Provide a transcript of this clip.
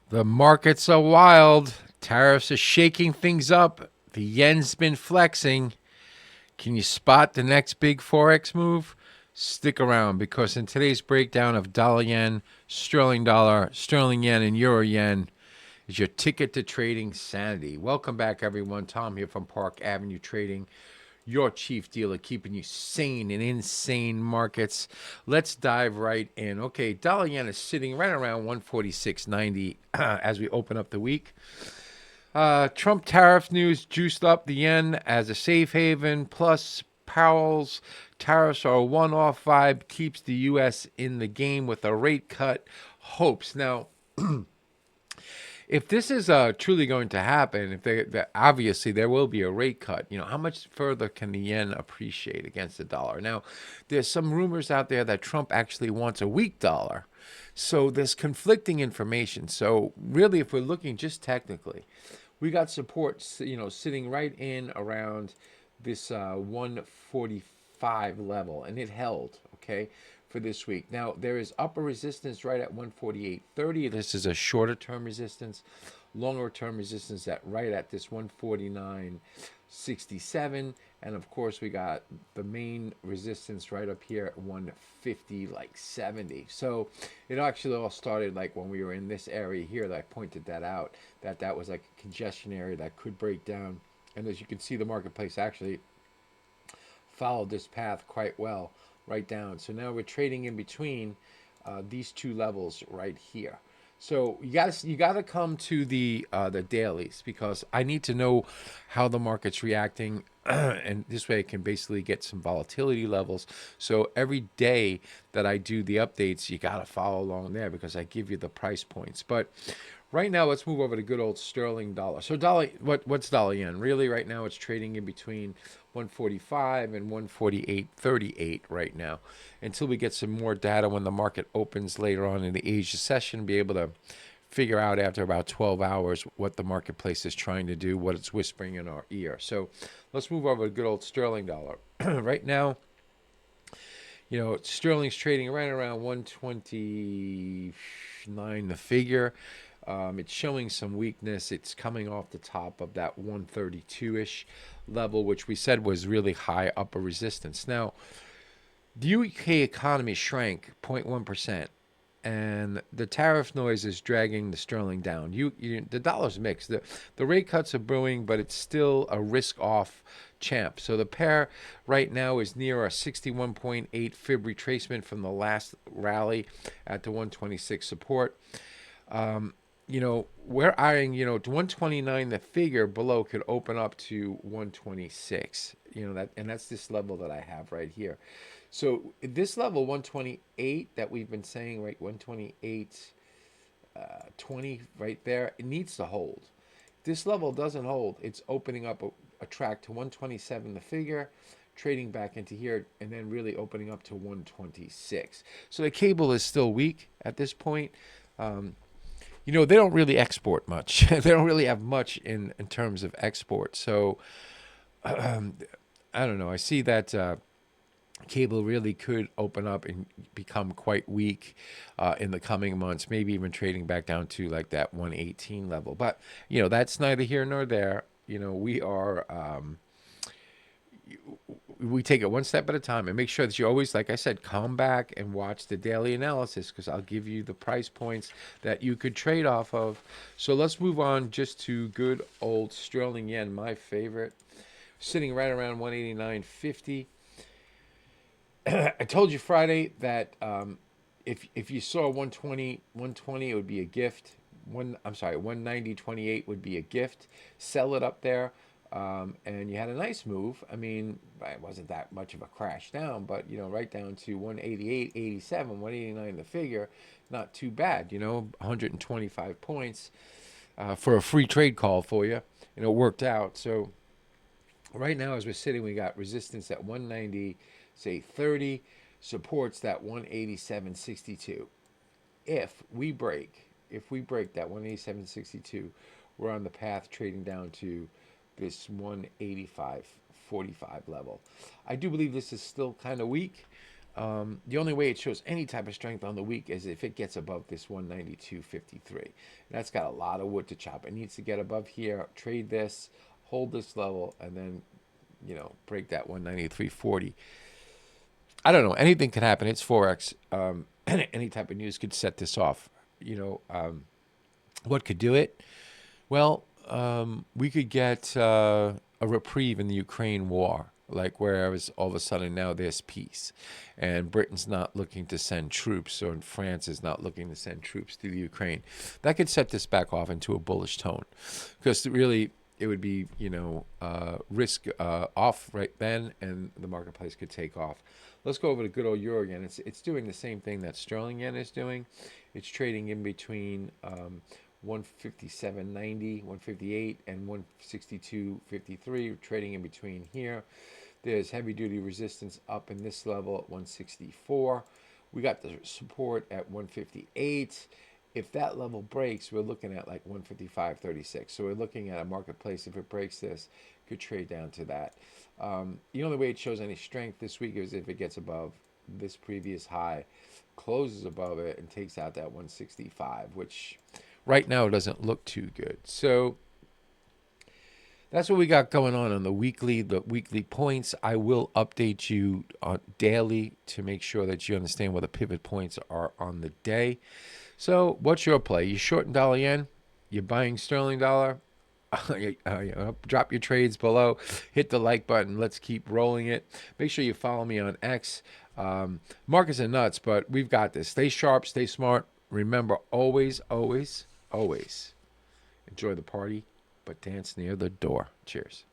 The markets are wild. Tariffs are shaking things up. The yen's been flexing. Can you spot the next big Forex move? Stick around because in today's breakdown of dollar, sterling yen, and euro yen is your ticket to trading sanity. Welcome back, everyone. Tom here from Park Avenue Trading, your chief dealer, keeping you sane in insane markets. Let's dive right in. Okay, dollar yen is sitting right around 146.90 as we open up the week. Trump tariff news juiced up the yen as a safe haven. Plus, Powell's tariffs are a one-off vibe, keeps the U.S. in the game with a rate cut hopes. Now, if this is truly going to happen, if obviously there will be a rate cut, how much further can the yen appreciate against the dollar? Now, there's some rumors out there that Trump actually wants a weak dollar. So there's conflicting information. So really, if we're looking just technically, we got support, sitting right in around this 145 level, and it held, okay, for this week. Now, there is upper resistance right at 148.30. This is a shorter term resistance. Longer term resistance at right at this 149.67. And of course, we got the main resistance right up here at 150, like 70. So it actually all started like when we were in this area here that I pointed that out, that was like a congestion area that could break down. And as you can see, the marketplace actually followed this path quite well right down. So now we're trading in between these two levels right here. So you gotta come to the dailies because I need to know how the market's reacting, and this way I can basically get some volatility levels. So every day that I do the updates, you gotta follow along there because I give you the price points. But right now, let's move over to good old sterling dollar. So dollar, what's dollar yen? Really, right now it's trading in between 145 and 148.38 right now, until we get some more data when the market opens later on in the Asia session. Be able to figure out after about 12 hours what the marketplace is trying to do, what it's whispering in our ear. So let's move over to good old sterling dollar. Right now, sterling's trading right around 129 the figure. It's showing some weakness. It's coming off the top of that 132-ish level, which we said was really high upper resistance. Now, the UK economy shrank 0.1%, and the tariff noise is dragging the sterling down. The dollar's mixed. The rate cuts are brewing, but it's still a risk-off champ. So the pair right now is near a 61.8 fib retracement from the last rally at the 126 support. We're eyeing, to 129, the figure below could open up to 126. That's this level that I have right here. So this level 128 that we've been saying, right, 128 20 right there, it needs to hold. If this level doesn't hold, it's opening up a track to 127 the figure, trading back into here, and then really opening up to 126. So the cable is still weak at this point. They don't really export much. They don't really have much in terms of export. So I don't know. I see that cable really could open up and become quite weak in the coming months, maybe even trading back down to like that 118 level. But, that's neither here nor there. We take it one step at a time and make sure that you always, like I said, come back and watch the daily analysis because I'll give you the price points that you could trade off of. So let's move on just to good old sterling yen, my favorite, sitting right around 189.50. I told you Friday that if you saw 120, it would be a gift. 190.28 would be a gift. Sell it up there, and you had a nice move. I mean, it wasn't that much of a crash down, but right down to 188.87, 189 the figure, not too bad. 125 points for a free trade call for you, and it worked out. So right now, as we're sitting, we got resistance at 190, say 30, supports that 187.62. If we break that 187.62, we're on the path trading down to this 185.45 level. I do believe this is still kind of weak. The only way it shows any type of strength on the week is if it gets above this 192.53. That's got a lot of wood to chop. It needs to get above here, trade this, hold this level, and then, break that 193.40. I don't know. Anything could happen. It's Forex. Any type of news could set this off. What could do it? Well, we could get a reprieve in the Ukraine war, like whereas all of a sudden now there's peace, and Britain's not looking to send troops, or France is not looking to send troops to the Ukraine. That could set this back off into a bullish tone, because really it would be risk off right then, and the marketplace could take off. Let's go over to good old euro again. It's doing the same thing that sterling yen is doing. It's trading in between 157.90, 158, and 162.53. Trading in between here. There's heavy duty resistance up in this level at 164. We got the support at 158. If that level breaks, we're looking at like 155.36. So we're looking at a marketplace, if it breaks this, could trade down to that. The only way it shows any strength this week is if it gets above this previous high, closes above it, and takes out that 165, which right now doesn't look too good. So that's what we got going on the weekly points. I will update you daily to make sure that you understand what the pivot points are on the day. So what's your play? You shorting dollar yen? You're buying sterling dollar? Drop your trades below. Hit the like button. Let's keep rolling it. Make sure you follow me on X. Markets are nuts, but we've got this. Stay sharp. Stay smart. Remember, always, always, always enjoy the party, but dance near the door. Cheers.